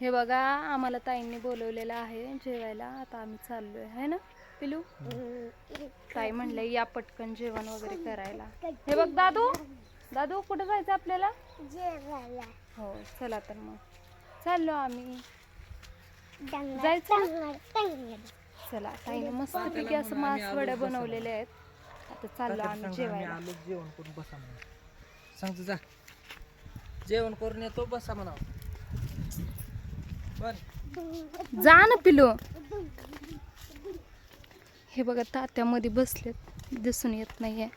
हे बघा आम्हाला ताईंनी बोलवलेलं आहे जेवायला. आता आम्ही चाललोय है ना पिलू. ताई म्हणले या पटकन जेवण वगैरे करायला. हे बघ दादू, दादू कुठे जायचं आपल्याला? जेवायला. हो चला तर मग चाललो आम्ही. जायचं ना? चला ताईने मस्तपैकी असं मांस वड्या बनवलेले आहेत. आता चाललो आम्ही जेवायला. जेवण करून बसा म्हणा. सांगतो जा जेवण करून येतो बसा म्हणा. जा ना पिलू. हे बघा तात्यामध्ये बसलेत, दिसून येत नाहीये.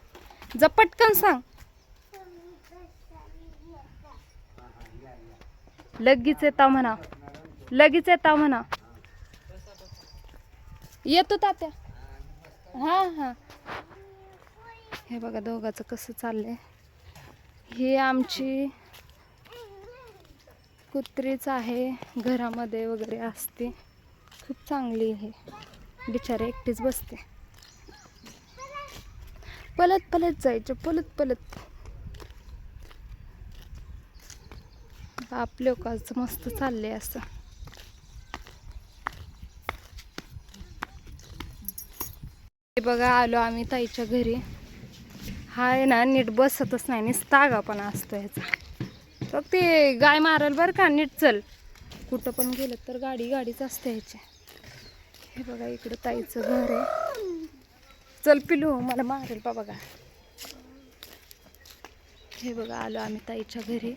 जा पटकन सांग. लगेच येता म्हणा, लगेच येता म्हणा. येतो तात्या. हा हा. हे बघा दोघांचं कसं चाललंय. हे आमची कुत्रीच आहे, घरामध्ये वगैरे असते, खूप चांगली आहे. बिचारे एकटीच बसते. पलत पलत जायचं, पलत पलत. आपल्या लोकांचं मस्त चाललंय असं. हे बघा आलो आम्ही ताईच्या घरी. हा आहे ना नीट बसतच नाही, नुसता पण असतो ह्याचा. बघ ते गाय मारल बरं का, नीट चल. कुठं पण गेलं तर गाडीच असते ह्याची. हे बघा इकडं ताईचं घर आहे. चल पिलू मला मारेल बाबा का. हे बघा आलो आम्ही ताईच्या घरी.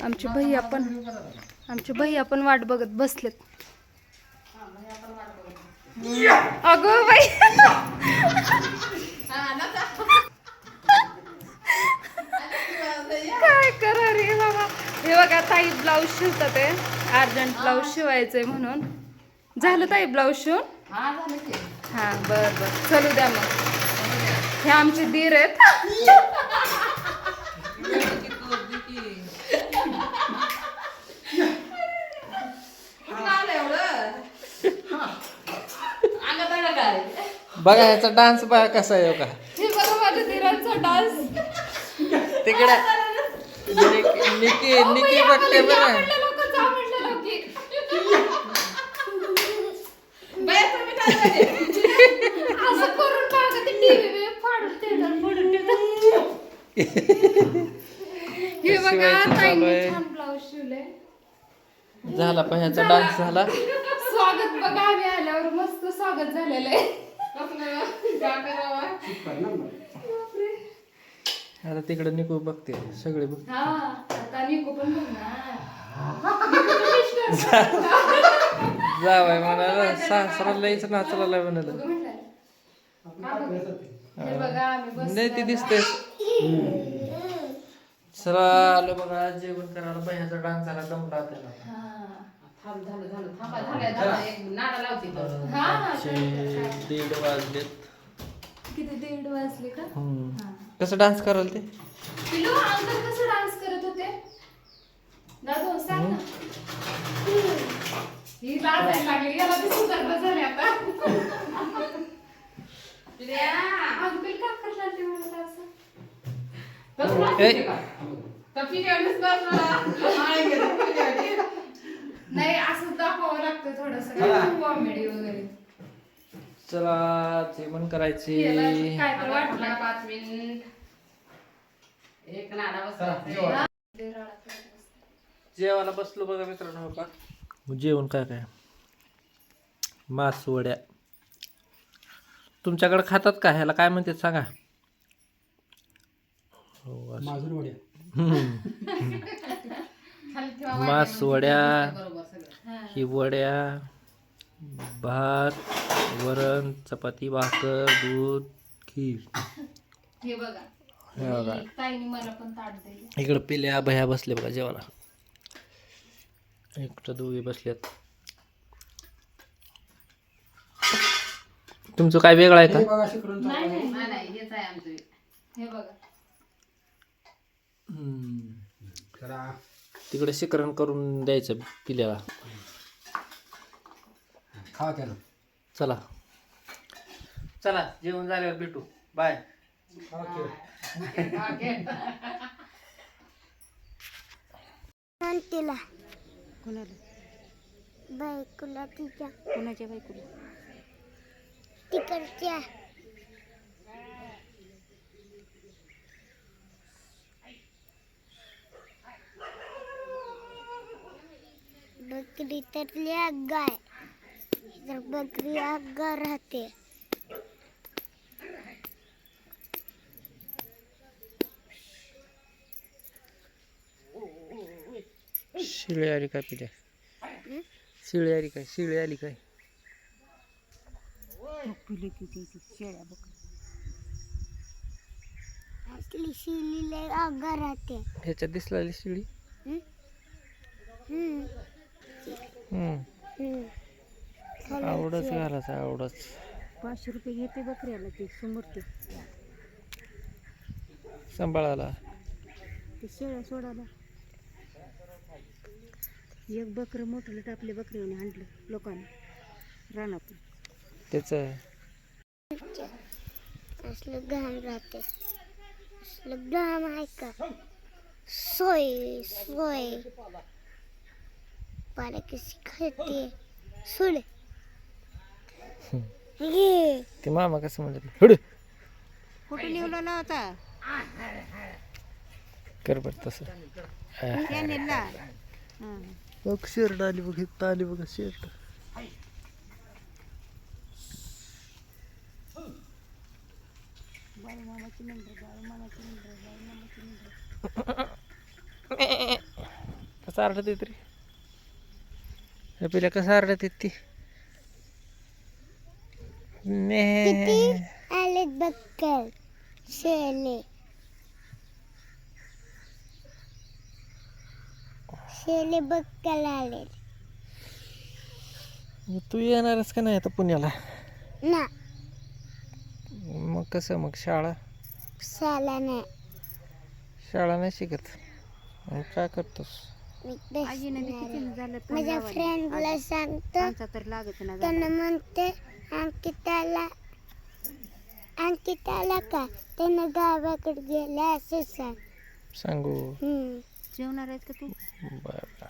आमचे भैया पण वाट बघत बसलेत. अगं बाई काय करा रे बाबा. हे बघा ताई ब्लाऊज शिवतात आहे, अर्जंट ब्लाऊज शिवायचंय म्हणून. झालं ताई ब्लाऊज शिवून? हा बर बर चलू द्या मग. हे आमचे दीर आहेत. बघा ह्याचा डान्स बघा कसा आहे का. हे बघा माझ्या दीरांचा डान्स. तिकडे निकी निकी बघते बरं. हे बघा ताईंनी छान ब्लाऊज शिवले. झाला पण ह्याचा डान्स झाला. स्वागत बघा आम्ही आल्यावर मस्त स्वागत झालेलं आहे. आता तिकडे निकू बघते सगळे बघ. हा आता निकू पण बघणार. जावाय म्हणाला सासरा लईच नाचला म्हणाला. हे बघा आम्ही नाही ती दिसते. चला आलो बघा जेवण करायला. ह्याचा डान्स झाला दमला त्याला. 1:30 वाजलेत. किती 1:30 वाजले का? कसं डान्स कराल ते? पिलू अंकल कसं डान्स करत होते? दादू सांग ना. ही लाजायला लागली, याला बी सुधारणा झाली आता. अंकल का करतात ते म्हणत असं? नाही असं दाखवावं लागतं थोडंसं कॉमेडी वगैरे. चला जेवण करायचे. काय तर वाटलं 5 मिनिट एक नाडा बसला. जेवायला बसलो बघा मित्रांनो. हो का जेवण काय काय मास वड्या. तुमच्याकडे खातात का? ह्याला काय म्हणतात सांगा. मास वड्या, ही वड्या, भात, वरण, चपाती, भाकर, दूध, खीर. हे बघा ताईने मला पण ताट दिले. इकडं पिल्या भया बसले बघा जेवायला. इकडं दोघे बसल्यात. तुमचं काय वेगळं आहे का? नाही हेच आहे आमचं. हे बघा तिकडे शिकरण करून द्यायचं पिल्याला. चला चला जेवण झाल्यावर भेटू बाय. तिला कुणाला बायकोला तिच्या कुणाच्या बायकोला तिकडच्या बकरी तर गाय तर बकरी आगा राहते. शिळी आली काय पिल्या? शिळी आली काय? शिळी आली काय? शेळ्या बकरी असली शिळीला आगा राहते. ह्याच्यात दिसलेली शिळी. आवडच घालायचं आवडच. 500 रुपये घेते बकऱ्याला ते समोर ते सांभाळायला शेळ्या सोडायला. एक बकरं मोठं टापले बकरीने आणलं लोकांनी रानातून. त्याच असलं घाम राहते. असलं घाम आहे का? सोय सोय पाला कशी खाते सोड. ते मामा कसं म्हणतात हुड कुठे लिहिलेला होता कर बर तसं. बघ शर्ट आली बघ इथं आली बघ शर्ट. कसं आरडत येत रे हे पिल्या कसं आरडत येत ती. आले बक्कल शेले शेले बक्कल आले तू येणारच का नाही आता पुण्याला? ना मग कसं मग शाळा शाला नाही. शाळा नाही शिकत मग काय करतोस? माझ्या फ्रेंडला सांगतो त्यांना म्हणते अंकिताला का त्यानं गावाकडे गेला असं सांग. सांगू जेवणार आहेत का तू? बर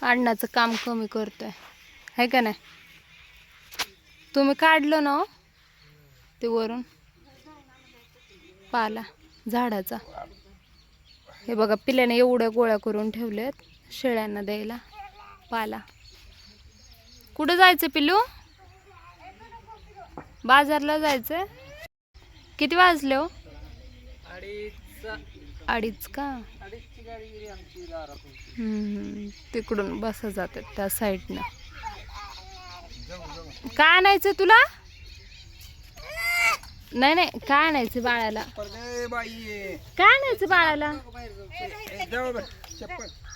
अण्णाचं काम कमी करतोय है का नाही? तुम्ही काढलं ना हो? ते वरून पाला झाडाचा. हे बघा पिल्याने एवढ्या गोळ्या करून ठेवल्यात शेळ्यांना द्यायला पाला. कुठं जायचं पिल्लू? बाजारला जायचंय. किती वाजले हो? 2:30 का? तिकडून बस जातात त्या साईडनं. काय आणायचं तुला? नाही नाही काय आणायचं बाळाला? काय आणायचं बाळाला?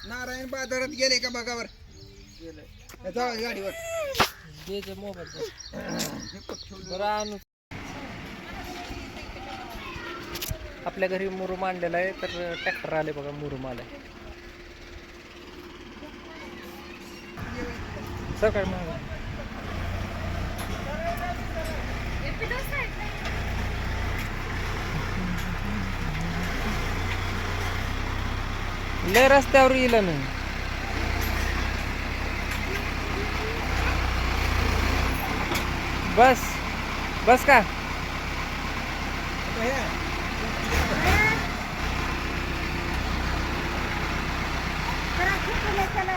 नारायण बाजारात गेले का बघावर गाडीवर आपल्या घरी मुरुम आणलेला आहे तर ट्रॅक्टर आले बघा मुरुम आलाय. सकाळी मग लय रस्त्यावर येईल नाही. बस बस का चला